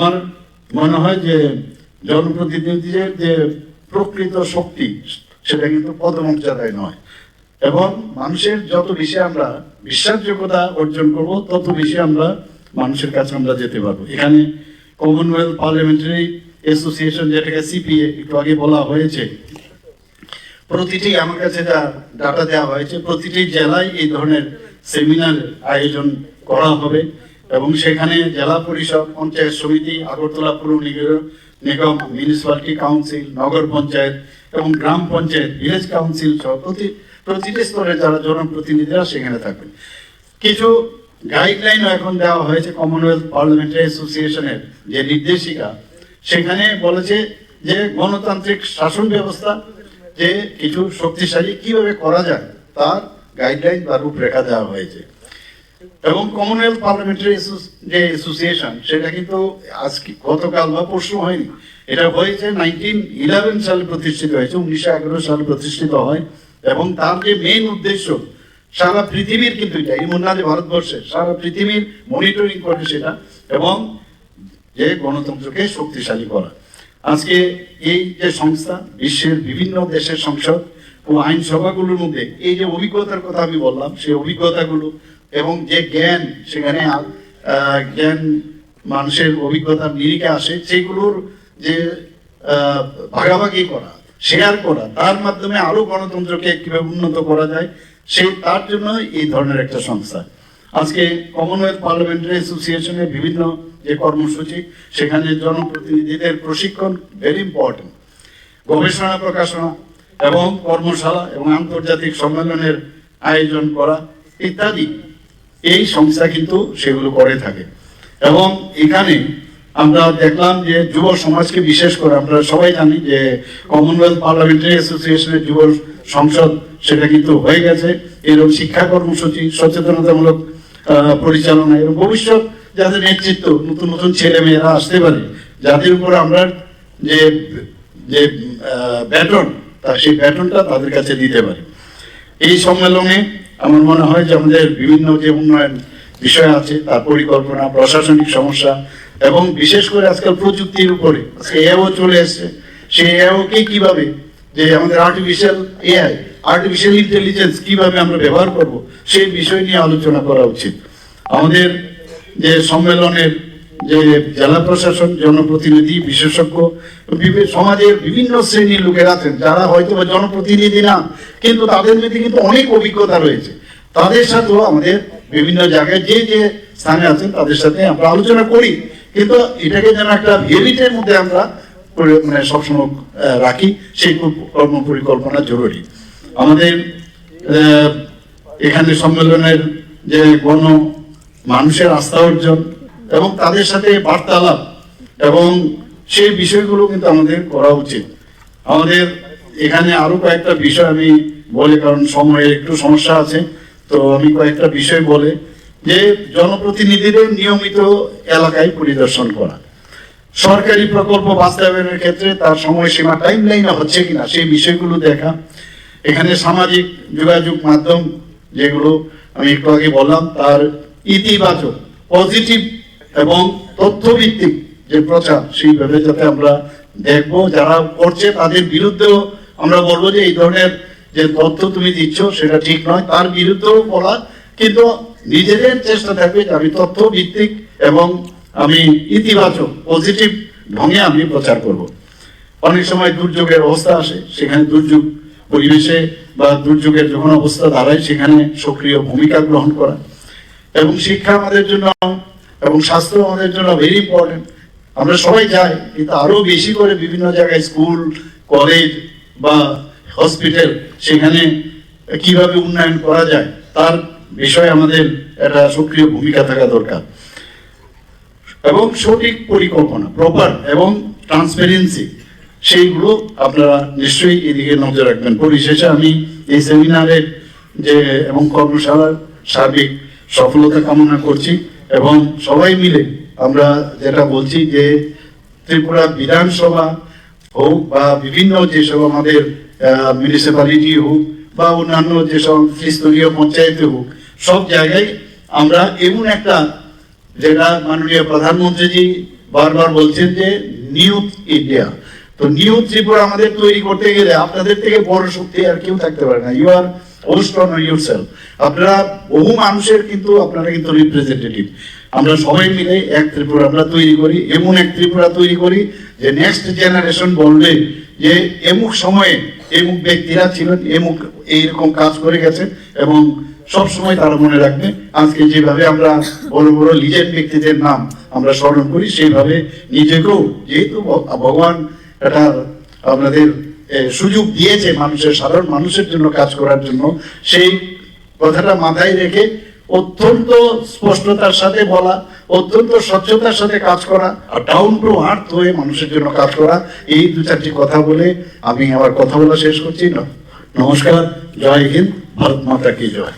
আমার মনে হয় যে জনপ্রতিনিধিদের যে প্রকৃত শক্তি সেটা কিন্তু পদমর্যাদায় নয়, এবং মানুষের যত বেশি আমরা বিশ্বাসযোগ্যতা অর্জন করব তত বেশি আমরা মানুষের কাছে আমরা যেতে পারবো। এখানে কমনওয়েলথ পার্লামেন্টারি অ্যাসোসিয়েশন, যেটাকে সিপিএ একটু আগে বলা হয়েছে, প্রতিটি আমার কাছে যা ডাটা দেওয়া হয়েছে প্রতিটি জেলায় এই ধরনের সেমিনার আয়োজন করা হবে, এবং সেখানে জেলা পরিষদ, পঞ্চায়েত সমিতি, আগরতলা পৌর নিগম, মিউনিসিপ্যালিটি কাউন্সিল, নগর পঞ্চায়েত এবং গ্রাম পঞ্চায়েত, ভিলেজ কাউন্সিল সহ প্রতিটি স্তরে যারা জনপ্রতিনিধিরা সেখানে থাকবেন। কিছু গাইডলাইনও এখন দেওয়া হয়েছে কমনওয়েলথ পার্লামেন্টারি অ্যাসোসিয়েশনের যে নির্দেশিকা, সেখানে বলেছে যে গণতান্ত্রিক শাসন ব্যবস্থা যে কিছু শক্তিশালী কিভাবে করা যায় তার গাইডলাইন বা রূপরেখা দেওয়া হয়েছে। এবং কমনওয়েলথ পার্লামেন্টারি যে অ্যাসোসিয়েশন সেটা কিন্তু আজকে গতকাল বা পরশু হয়নি, এটা হয়েছে 1911 সালে প্রতিষ্ঠিত হয়েছে, 1911 সালে প্রতিষ্ঠিত হয়, এবং তার যে মেইন উদ্দেশ্য সারা পৃথিবীর, কিন্তু এটা এমন না যে ভারতবর্ষে, সারা পৃথিবীর মনিটরিং করে সেটা, এবং যে গণতন্ত্রকে শক্তিশালী করা। আজকে এই যে সংস্থা বিশ্বের বিভিন্ন দেশের সংসদ ও আইনসভাগুলোর মধ্যে এই যে অভিজ্ঞতার কথা আমি বললাম, সেই অভিজ্ঞতাগুলো এবং যে জ্ঞান সেখানে জ্ঞান মানুষের অভিজ্ঞতার নিরিখে আসে, সেগুলোর যে ভাগাভাগি করা, শেয়ার করা, তার মাধ্যমে আরো গণতন্ত্রকে কিভাবে উন্নত করা যায় তার জন্য এই ধরনের একটা সংস্থা। আজকে কমনওয়েলথ পার্লামেন্টারি অ্যাসোসিয়েশনের বিভিন্ন যে কর্মসূচি, সেখানে জনপ্রতিনিধিদের প্রশিক্ষণ ভেরি ইম্পর্টেন্ট, গবেষণা প্রকাশনা এবং কর্মশালা এবং আন্তর্জাতিক সম্মেলনের আয়োজন করা ইত্যাদি এই সংস্থা কিন্তু সেগুলো করে থাকে। এবং এখানে আমরা দেখলাম যে যুব সমাজকে বিশেষ করে, আমরা সবাই জানি যে কমনওয়েলথ পার্লামেন্টারি অ্যাসোসিয়েশনের যুব সংসদ সেটা কিন্তু হয়ে গেছে, এরকম শিক্ষা কর্মসূচি, সচেতনতামূলক পরিচালনা, এরকম ভবিষ্যৎ যাদের নেতৃত্ব, নতুন নতুন ছেলে মেয়েরা আসতে পারে, যাদের উপর আমরা যে যে ব্যাটন, সেই ব্যাটনটা তাদের কাছে দিতে পারি। এই সম্মেলনে আমার মনে হয় যে আমাদের বিভিন্ন যে উন্নয়ন বিষয় আছে তার পরিকল্পনা, প্রশাসনিক সমস্যা, এবং বিশেষ করে আজকাল প্রযুক্তির উপরে আজকে এআইও চলে এসছে, সেই এআইকে কিভাবে যে আমাদের আর্টিফিশিয়াল ইন্টেলিজেন্স কিভাবে আমরা ব্যবহার করব সেই বিষয় নিয়ে আলোচনা করা উচিত। আমাদের যে সম্মেলনের যে জেলা প্রশাসন, জনপ্রতিনিধি, বিশেষজ্ঞ, সমাজের বিভিন্ন শ্রেণীর লোকের আছেন যারা হয়তো বা জনপ্রতিনিধি না, কিন্তু তাদের মধ্যে কিন্তু অনেক অভিজ্ঞতা রয়েছে, তাদের সাথেও আমাদের বিভিন্ন জায়গায় যে যে স্থানে আছেন তাদের সাথে আমরা আলোচনা করি, কিন্তু এটাকে যেন একটা ভেরিটের মধ্যে আমরা মানে সবসময় রাখি, সেই কর্ম পরিকল্পনা জরুরি। আমাদের এখানে সম্মেলনের যে মানুষের আস্থা অর্জন এবং তাদের সাথে বার্তালাপ এবং সেই বিষয়গুলো কিন্তু আমাদের করা উচিত। আমাদের এখানে আরো কয়েকটা বিষয় আমি বলি, কারণ সময়ের একটু সমস্যা আছে, তো আমি কয়েকটা বিষয় বলে যে জনপ্রতিনিধিদের নিয়মিত এলাকায় পরিদর্শন করা, সরকারি প্রকল্প বাস্তবায়নের ক্ষেত্রে তার সময়সীমা টাইম লাইনে হচ্ছে কিনা সেই বিষয়গুলো দেখা, এখানে সামাজিক যোগাযোগ মাধ্যম যেগুলো আমি একটু আগে বললাম তার ইতিবাচক, পজিটিভ এবং তথ্যভিত্তিক যে প্রচার, সেইভাবে যাতে আমরা দেখবো, যারা করছে তাদের বিরুদ্ধেও আমরা বলবো যে এই ধরনের যে তথ্য তুমি দিচ্ছ সেটা ঠিক নয়, তার বিরুদ্ধেও বলা, কিন্তু নিজেদের চেষ্টা থাকবে যে আমি তথ্য ভিত্তিক এবং আমি ইতিবাচক পজিটিভ ঢঙে আমি প্রচার করব। অনেক সময় দুর্যোগের অবস্থা আসে, সেখানে দুর্যোগ পরিবেশে বা দুর্যোগের যখন অবস্থা দাঁড়ায় সেখানে সক্রিয় ভূমিকা গ্রহণ করা, এবং শিক্ষা আমাদের জন্য এবং স্বাস্থ্য আমাদের জন্য ভেরি ইম্পর্টেন্ট। আমরা সবাই যাই, কিন্তু আরো বেশি করে বিভিন্ন জায়গায় স্কুল, কলেজ বা হসপিটাল, সেখানে কিভাবে উন্নয়ন করা যায় তার বিষয়ে আমাদের একটা সক্রিয় ভূমিকা থাকা দরকার, এবং সঠিক পরিকল্পনা, প্রপার এবং ট্রান্সপারেন্সি, সেইগুলো আপনারা নিশ্চয়ই এদিকে নজর রাখবেন। পরিশেষে আমি এই সেমিনারের যে এবং কর্মশালার সার্বিক সফলতা কামনা করছি, এবং সবাই মিলে আমরা যেটা বলছি যে ত্রিপুরা বিধানসভা হোক বা বিভিন্ন যেসব আমাদের মিউনিসিপ্যালিটি হোক বা অন্যান্য যেসব ত্রিস্তরীয় পঞ্চায়েতে হোক, সব জায়গায় আমরা এমন একটা, যেটা মাননীয় প্রধানমন্ত্রীজি বারবার বলছেন যে নিউ ইন্ডিয়া, তো নিউ ত্রিপুরা আমাদের তৈরি করতে গেলে আপনাদের থেকে বড় শক্তি আর কেউ থাকতে পারে না। You are host on yourself. আপনারা বহু মানুষের কিন্তু আপনারা কিন্তু রিপ্রেজেন্টেটিভ। আমরা সবাই মিলে এক ত্রিপুরা আমরা তৈরি করি, এমন এক ত্রিপুরা তৈরি করি যে নেক্সট জেনারেশন বলবে যে এমুক সময়ে এমুক ব্যক্তিরা ছিলেন, এমুক এইরকম কাজ করে গেছে, এবং সব সময় তারা মনে রাখবে। আজকে যেভাবে আমরা বড় বড় লিজেন্ড ব্যক্তিদের নাম আমরা স্মরণ করি, সেইভাবে নিজেকেও, যেহেতু ভগবান এটা আপনাদের সুযোগ দিয়েছে মানুষের, সাধারণ মানুষের জন্য কাজ করার জন্য, সেই কথাটা মাথায় রেখে অত্যন্ত স্পষ্টতার সাথে বলা, অত্যন্ত স্বচ্ছতার সাথে কাজ করা, আর ডাউন টু আর্থ হয়ে মানুষের জন্য কাজ করা। এই দু চারটি কথা বলে আমি আমার কথা বলা শেষ করছি। নমস্কার, জয় হিন্দ, ভারত মাতা কি জয়।